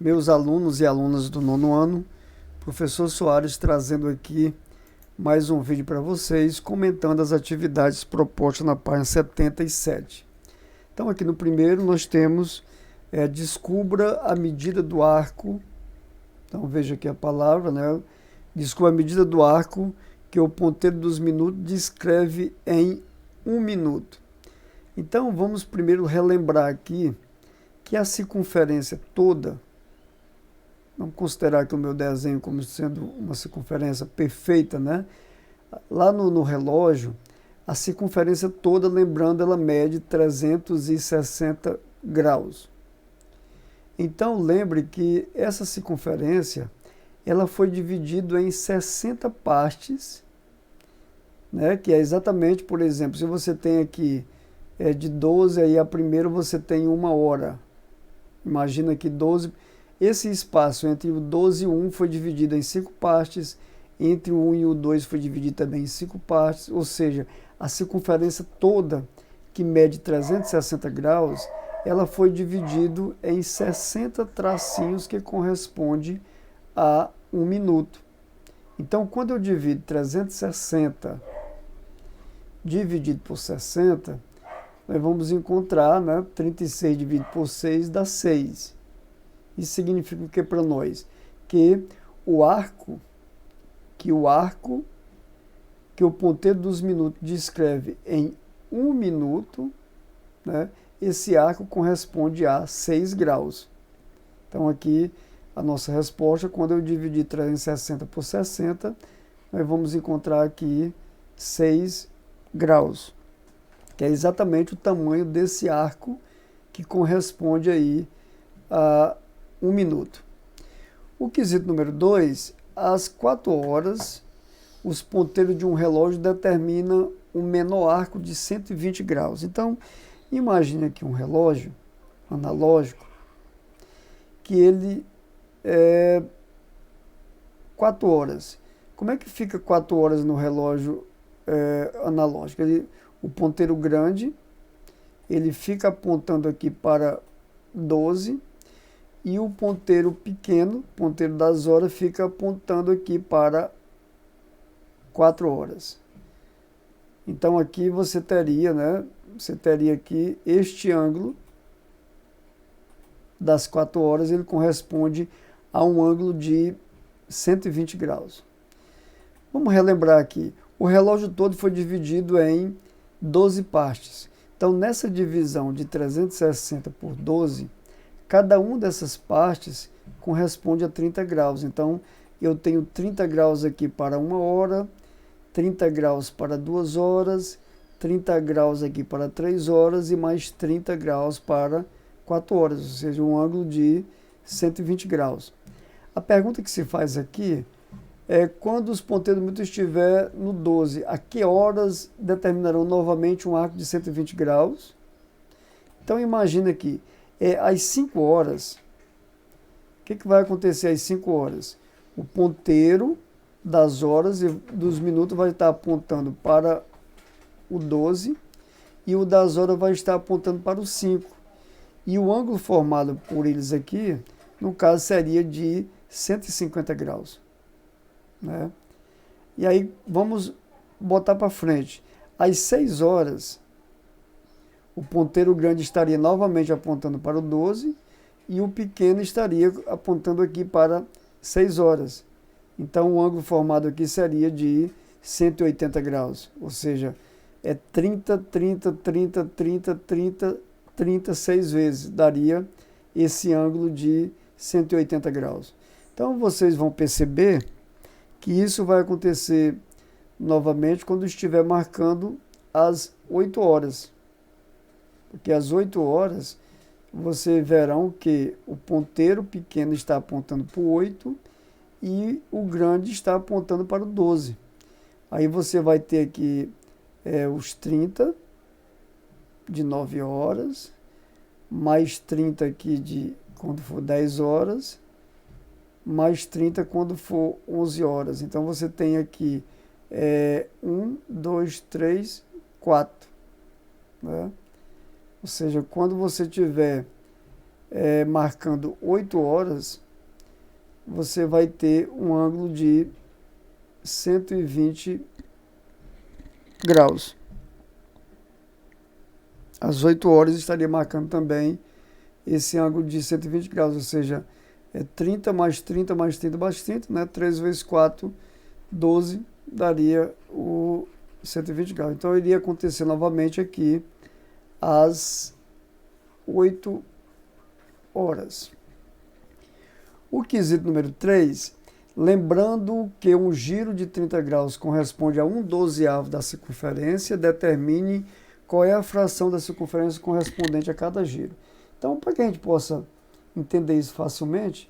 Meus alunos e alunas do nono ano, professor Soares trazendo aqui mais um vídeo para vocês, comentando as atividades propostas na página 77. Então aqui no primeiro nós temos descubra a medida do arco. Então veja aqui a palavra, né? Descubra a medida do arco que o ponteiro dos minutos descreve em 1 minuto. Então vamos primeiro relembrar aqui que a circunferência toda, vamos considerar aqui o meu desenho como sendo uma circunferência perfeita, né? Lá no relógio, a circunferência toda, lembrando, ela mede 360 graus. Então, lembre que essa circunferência, ela foi dividida em 60 partes, né? Que é exatamente, por exemplo, se você tem aqui de 12, aí a primeira você tem 1 hora. Imagina que 12... Esse espaço entre o 12 e o 1 foi dividido em 5 partes, entre o 1 e o 2 foi dividido também em 5 partes, ou seja, a circunferência toda, que mede 360 graus, ela foi dividida em 60 tracinhos, que corresponde a 1 minuto. Então, quando eu divido 360 dividido por 60, nós vamos encontrar, né, 36 dividido por 6 dá 6. Isso significa o que para nós? Que o ponteiro dos minutos descreve em 1 minuto, né, esse arco corresponde a 6 graus. Então aqui a nossa resposta, quando eu dividir 360 por 60, nós vamos encontrar aqui 6 graus, que é exatamente o tamanho desse arco que corresponde aí a 1 minuto. O quesito número 2, às 4 horas, os ponteiros de um relógio determinam um menor arco de 120 graus. Então, imagine aqui um relógio analógico, que ele é 4 horas. Como é que fica 4 horas no relógio analógico? O ponteiro grande, ele fica apontando aqui para 12, e o ponteiro pequeno, ponteiro das horas, fica apontando aqui para 4 horas. Então aqui você teria, né? Você teria aqui este ângulo das 4 horas, ele corresponde a um ângulo de 120 graus. Vamos relembrar aqui. O relógio todo foi dividido em 12 partes. Então nessa divisão de 360 por 12, cada uma dessas partes corresponde a 30 graus. Então, eu tenho 30 graus aqui para 1 hora, 30 graus para 2 horas, 30 graus aqui para 3 horas e mais 30 graus para 4 horas, ou seja, um ângulo de 120 graus. A pergunta que se faz aqui é quando os ponteiros minutos estiver no 12, a que horas determinarão novamente um arco de 120 graus? Então, imagina aqui, às 5 horas, o que vai acontecer às 5 horas? O ponteiro das horas e dos minutos vai estar apontando para o 12 e o das horas vai estar apontando para o 5. E o ângulo formado por eles aqui, no caso, seria de 150 graus. Né? E aí, vamos botar para frente. Às 6 horas, o ponteiro grande estaria novamente apontando para o 12 e o pequeno estaria apontando aqui para 6 horas. Então, o ângulo formado aqui seria de 180 graus, ou seja, 30, 30, 30, 30, 30, 30, 6 vezes, daria esse ângulo de 180 graus. Então, vocês vão perceber que isso vai acontecer novamente quando estiver marcando às 8 horas. Porque às 8 horas, você verão que o ponteiro pequeno está apontando para o 8 e o grande está apontando para o 12. Aí você vai ter aqui os 30 de 9 horas, mais 30 aqui de quando for 10 horas, mais 30 quando for 11 horas. Então você tem aqui 1, 2, 3, 4. Né? Ou seja, quando você tiver marcando 8 horas, você vai ter um ângulo de 120 graus. Às 8 horas estaria marcando também esse ângulo de 120 graus, ou seja, 30 mais 30 mais 30 mais 30, né? 3 vezes 4, 12, daria o 120 graus. Então, iria acontecer novamente aqui às 8 horas. O quesito número 3, lembrando que um giro de 30 graus corresponde a 1/12º da circunferência, determine qual é a fração da circunferência correspondente a cada giro. Então, para que a gente possa entender isso facilmente,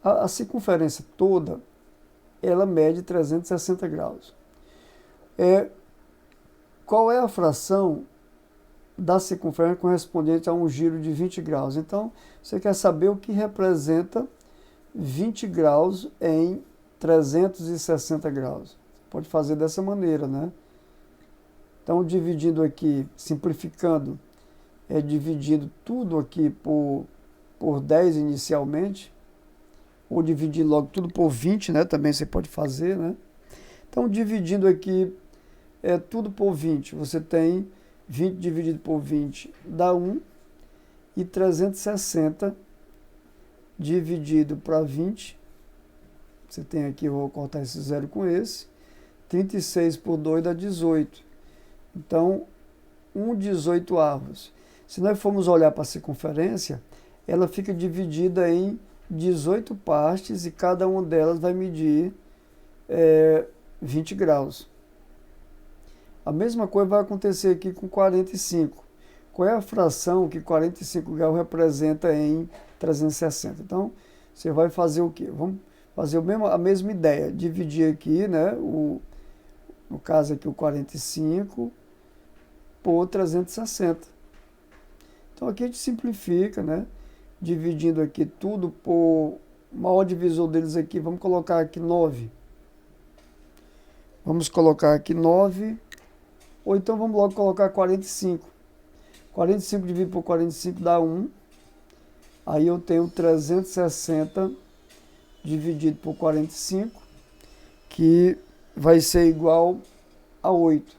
a circunferência toda, ela mede 360 graus. Qual é a fração da circunferência correspondente a um giro de 20 graus? Então, você quer saber o que representa 20 graus em 360 graus. Você pode fazer dessa maneira, né? Então, dividindo aqui, simplificando, dividindo tudo aqui por 10 inicialmente, ou dividir logo tudo por 20, né? Também você pode fazer, né? Então, dividindo aqui tudo por 20, você tem 20 dividido por 20 dá 1, e 360 dividido para 20, você tem aqui, eu vou cortar esse zero com esse, 36 por 2 dá 18. Então, 1/18º. Se nós formos olhar para a circunferência, ela fica dividida em 18 partes e cada uma delas vai medir 20 graus. A mesma coisa vai acontecer aqui com 45. Qual é a fração que 45 graus representa em 360? Então, você vai fazer o quê? Vamos fazer a mesma ideia. Dividir aqui, né, no caso aqui o 45 por 360. Então, aqui a gente simplifica, né? Dividindo aqui tudo por... O maior divisor deles aqui, vamos colocar aqui 9. Vamos colocar aqui 9. Ou então vamos logo colocar 45. 45 dividido por 45 dá 1. Aí eu tenho 360 dividido por 45, que vai ser igual a 8.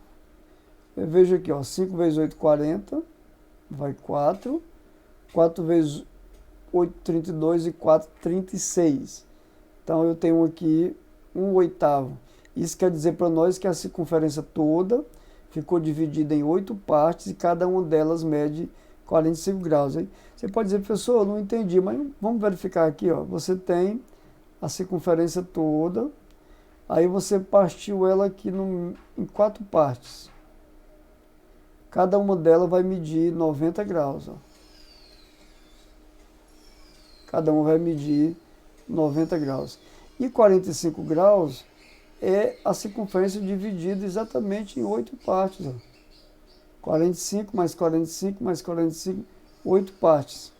Eu vejo aqui, ó, 5 vezes 8, 40, vai 4. 4 vezes 8, 32 e 4, 36. Então eu tenho aqui 1/8. Isso quer dizer para nós que a circunferência toda ficou dividida em 8 partes e cada uma delas mede 45 graus. Aí você pode dizer, professor, eu não entendi, mas vamos verificar aqui, ó. Você tem a circunferência toda, aí você partiu ela aqui em 4 partes. Cada uma delas vai medir 90 graus. Ó. Cada uma vai medir 90 graus. E 45 graus é a circunferência dividida exatamente em 8 partes. Ó. 45 mais 45 mais 45, 8 partes.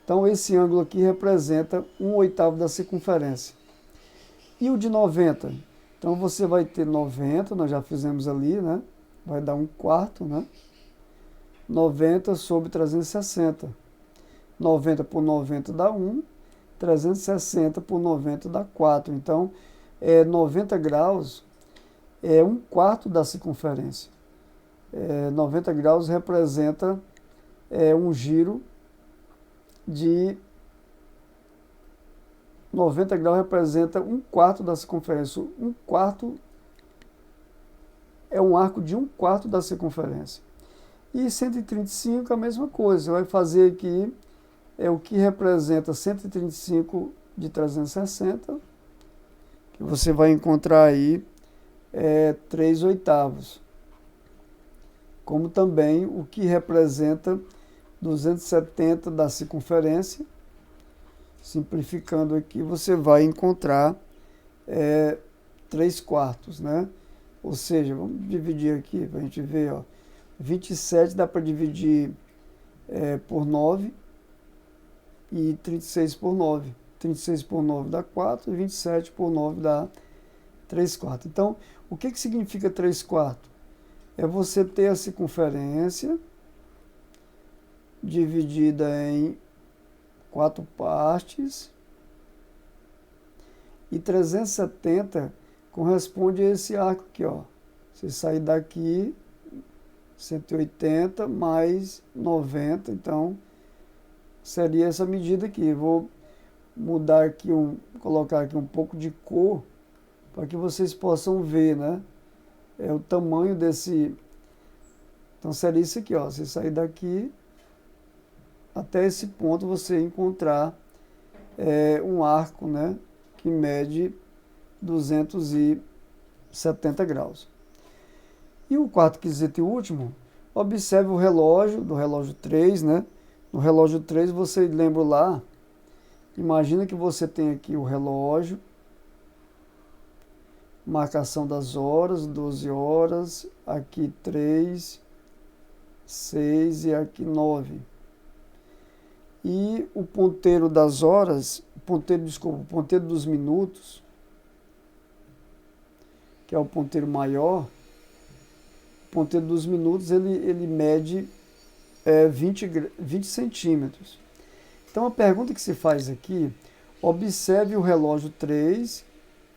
Então, esse ângulo aqui representa 1/8 da circunferência. E o de 90? Então, você vai ter 90, nós já fizemos ali, né? Vai dar 1/4, né? 90 sobre 360. 90 por 90 dá 1, 360 por 90 dá 4. Então, 90 graus é 1/4 da circunferência. 90 graus representa um giro de 90 graus representa 1/4 da circunferência. 1/4 é um arco de 1/4 da circunferência. E 135 a mesma coisa. Você vai fazer aqui o que representa 135 de 360, que você vai encontrar aí 3/8. Como também o que representa 270 da circunferência. Simplificando aqui, você vai encontrar 3/4, né? Ou seja, vamos dividir aqui para a gente ver, ó. 27 dá para dividir por 9 e 36 por 9. 36 por 9 dá 4 e 27 por 9 dá 3/4. Então, o que significa 3/4? É você ter a circunferência dividida em 4 partes. E 370 corresponde a esse arco aqui, ó. Você sair daqui, 180 mais 90, então seria essa medida aqui. Eu vou mudar aqui, colocar aqui um pouco de cor, para que vocês possam ver, né? É o tamanho desse... Então seria isso aqui, ó. Você sair daqui, até esse ponto você encontrar um arco, né? Que mede 270 graus. E o quarto quesito e último, observe o relógio, do relógio 3, né? No relógio 3, você lembra lá, imagina que você tem aqui o relógio, marcação das horas, 12 horas, aqui 3, 6 e aqui 9. E o ponteiro das horas, o ponteiro dos minutos, que é o ponteiro maior, o ponteiro dos minutos ele mede 20 centímetros. Então a pergunta que se faz aqui, observe o relógio 3,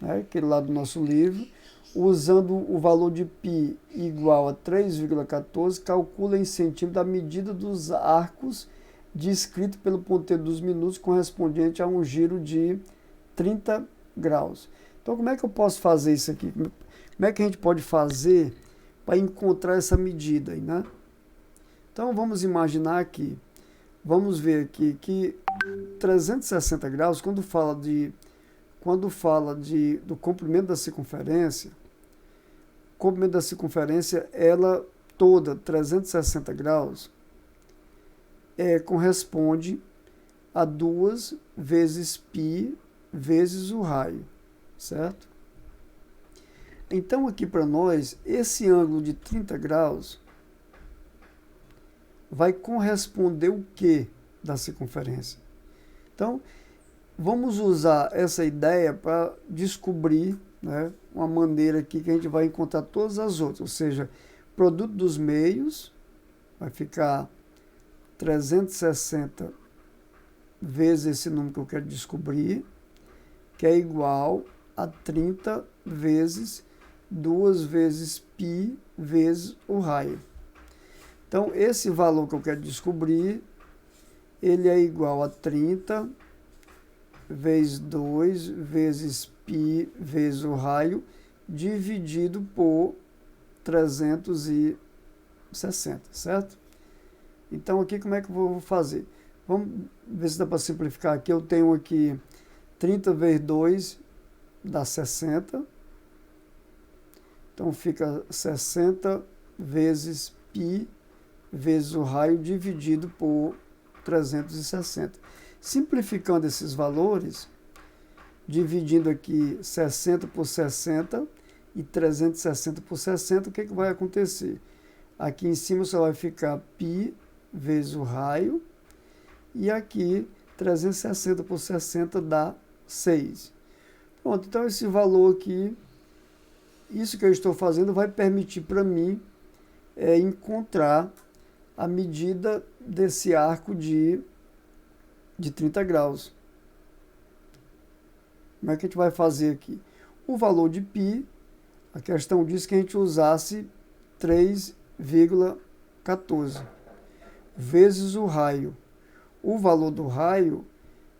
né, aquele lá do nosso livro, usando o valor de π igual a 3,14, calcula em centímetros a medida dos arcos descrito pelo ponteiro dos minutos correspondente a um giro de 30 graus. Então como é que eu posso fazer isso aqui? Como é que a gente pode fazer para encontrar essa medida aí, né? Então vamos imaginar aqui, vamos ver aqui que 360 graus, quando fala do comprimento da circunferência, o comprimento da circunferência, ela toda, 360 graus, corresponde a 2 vezes π vezes o raio, certo? Então aqui para nós, esse ângulo de 30 graus vai corresponder o que da circunferência? Então, vamos usar essa ideia para descobrir, né, uma maneira aqui que a gente vai encontrar todas as outras, ou seja, produto dos meios vai ficar 360 vezes esse número que eu quero descobrir, que é igual a 30 vezes 2 vezes π vezes o raio. Então, esse valor que eu quero descobrir, ele é igual a 30 vezes 2 vezes π vezes o raio, dividido por 360, certo? Então, aqui como é que eu vou fazer? Vamos ver se dá para simplificar aqui. Eu tenho aqui 30 vezes 2 dá 60. Então, fica 60 vezes π vezes o raio dividido por 360. Simplificando esses valores, dividindo aqui 60 por 60 e 360 por 60, o que vai acontecer? Aqui em cima só vai ficar π vezes o raio, e aqui 360 por 60 dá 6. Pronto, então esse valor aqui, isso que eu estou fazendo vai permitir para mim encontrar a medida desse arco de 30 graus. Como é que a gente vai fazer aqui? O valor de π, a questão diz que a gente usasse 3,14 vezes o raio. O valor do raio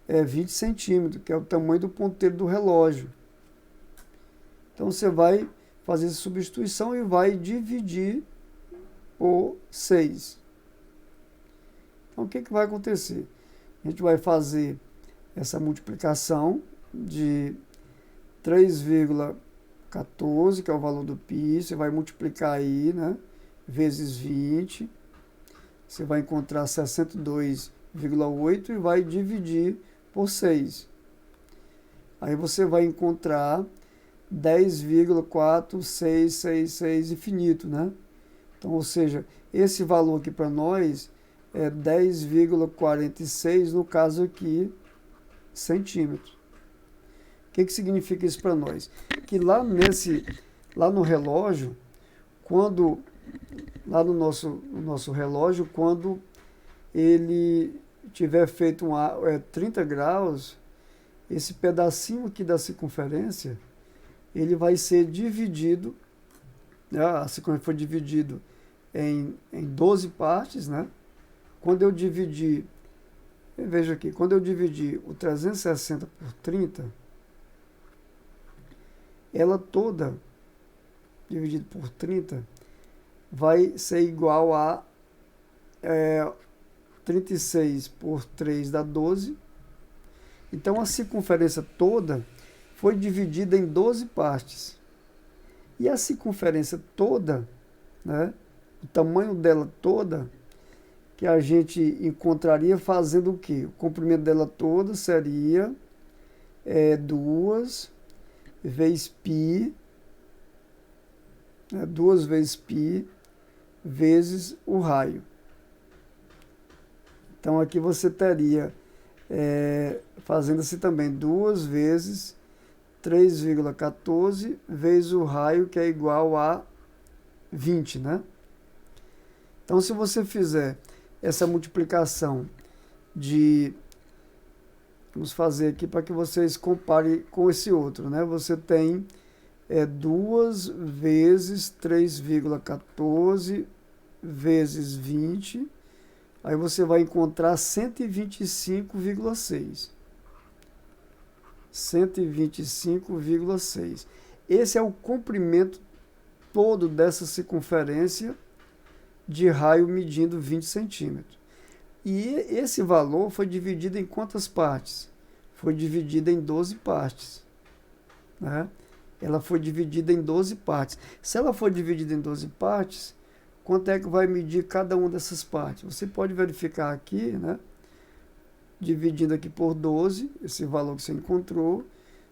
é 20 centímetros, que é o tamanho do ponteiro do relógio. Então você vai fazer essa substituição e vai dividir por 6. Então o que vai acontecer? A gente vai fazer essa multiplicação de 3,14, que é o valor do π, você vai multiplicar aí, né, vezes 20, você vai encontrar 62,8 e vai dividir por 6. Aí você vai encontrar 10,4666 infinito, né? Então, ou seja, esse valor aqui para nós é 10,46, no caso aqui, centímetros. O que significa isso para nós? Que lá no relógio, lá no nosso relógio, quando ele tiver feito 30 graus, esse pedacinho aqui da circunferência, ele vai ser dividido, né? A circunferência foi dividido em 12 partes, né? Quando eu dividir, veja aqui, quando eu dividir o 360 por 30, ela toda, dividida por 30, vai ser igual a 36 por 3 dá 12. Então, a circunferência toda foi dividida em 12 partes. E a circunferência toda, né, o tamanho dela toda, que a gente encontraria fazendo o quê? O comprimento dela toda seria 2 vezes π, 2 vezes π, vezes o raio. Então, aqui você teria, fazendo assim também, 2 vezes 3,14 vezes o raio, que é igual a 20, né? Então, se você fizer essa multiplicação vamos fazer aqui para que vocês comparem com esse outro, né? Você tem 2 vezes 3,14 vezes 20, aí você vai encontrar 125,6. 125,6. Esse é o comprimento todo dessa circunferência de raio medindo 20 centímetros. E esse valor foi dividido em quantas partes? Foi dividido em 12 partes, né? Ela foi dividida em 12 partes. Se ela for dividida em 12 partes, quanto é que vai medir cada uma dessas partes? Você pode verificar aqui, né? Dividindo aqui por 12, esse valor que você encontrou,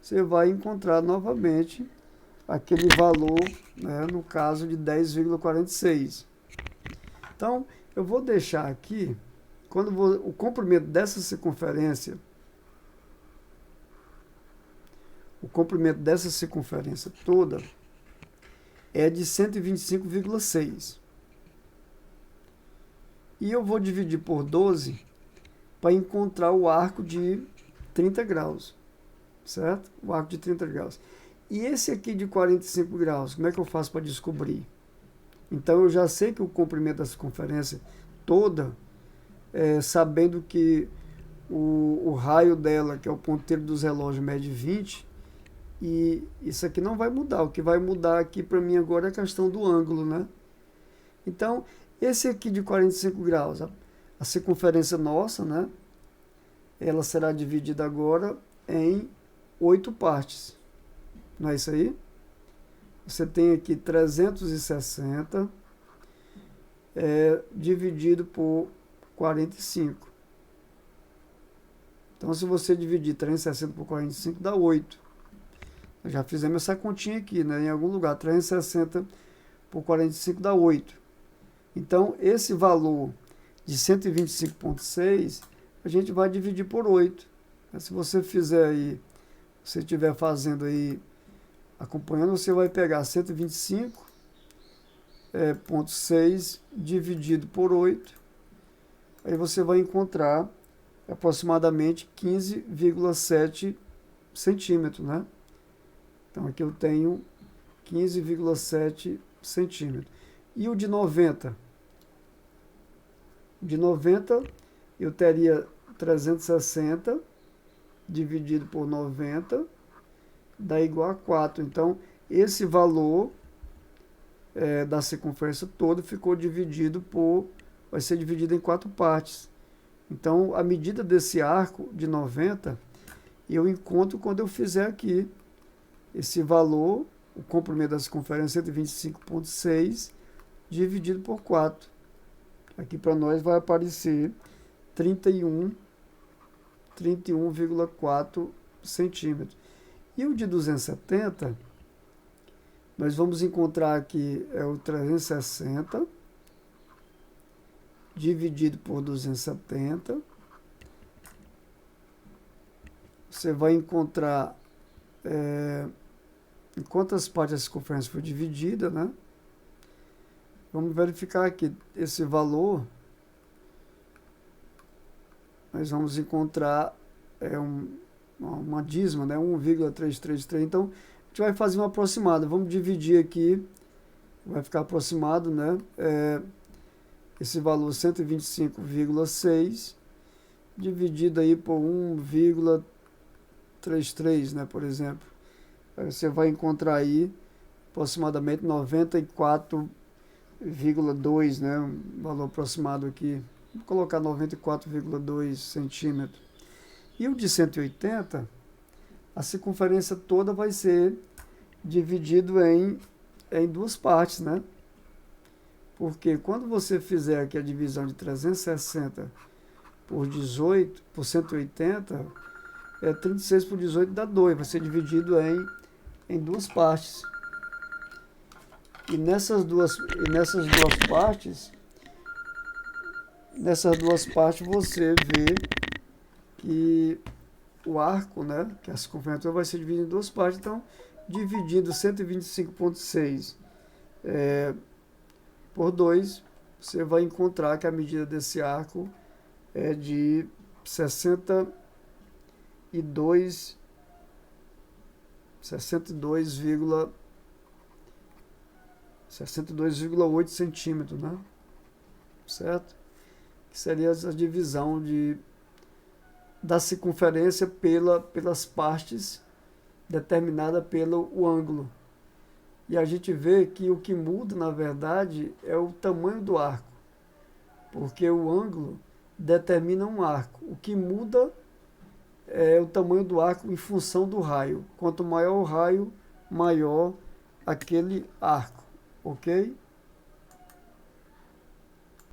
você vai encontrar novamente aquele valor, né, no caso de 10,46. Então, eu vou deixar aqui, o comprimento dessa circunferência, toda é de 125,6. E eu vou dividir por 12 para encontrar o arco de 30 graus, certo? O arco de 30 graus. E esse aqui de 45 graus, como é que eu faço para descobrir? Então, eu já sei que o comprimento da circunferência toda, sabendo que o raio dela, que é o ponteiro dos relógios, mede 20, e isso aqui não vai mudar. O que vai mudar aqui para mim agora é a questão do ângulo, né? Então, esse aqui de 45 graus, a circunferência nossa, né? Ela será dividida agora em 8 partes. Não é isso aí? Você tem aqui 360 dividido por 45. Então, se você dividir 360 por 45, dá 8. Nós já fizemos essa continha aqui, né? Em algum lugar. 360 por 45 dá 8. Então, esse valor de 125,6, a gente vai dividir por 8. Se você fizer aí, se você estiver fazendo aí, acompanhando, você vai pegar 125,6 dividido por 8. Aí você vai encontrar aproximadamente 15,7 centímetros, né? Então, aqui eu tenho 15,7 centímetros. E o de 90? De 90, eu teria 360 dividido por 90, dá igual a 4. Então, esse valor da circunferência toda ficou dividido vai ser dividido em 4 partes. Então, a medida desse arco de 90, eu encontro quando eu fizer aqui esse valor, o comprimento da circunferência 125,6 dividido por 4. Aqui para nós vai aparecer 31,4 centímetros. E o de 270, nós vamos encontrar aqui o 360 dividido por 270. Você vai encontrar em quantas partes a circunferência foi dividida, né? Vamos verificar aqui esse valor. nós vamos encontrar uma dízima, né? 1,333. Então, a gente vai fazer uma aproximada. Vamos dividir aqui, vai ficar aproximado, né? Esse valor 125,6 dividido aí por 1,33, né, por exemplo. Aí você vai encontrar aí aproximadamente 94,2, né, um valor aproximado aqui. Vou colocar 94,2 centímetros. E o de 180, a circunferência toda vai ser dividido em duas partes, né? Porque quando você fizer aqui a divisão de 360 por 18, por 180, 36 por 18 dá 2, vai ser dividido em duas partes. E nessas duas partes você vê que o arco, né, que a circunferência vai ser dividida em duas partes. Então, dividindo 125,6 por 2, você vai encontrar que a medida desse arco é de 62,8 centímetros, né? Certo? Que seria a divisão da circunferência pelas partes determinada pelo ângulo. E a gente vê que o que muda, na verdade, é o tamanho do arco, porque o ângulo determina um arco. O que muda é o tamanho do arco em função do raio. Quanto maior o raio, maior aquele arco, ok?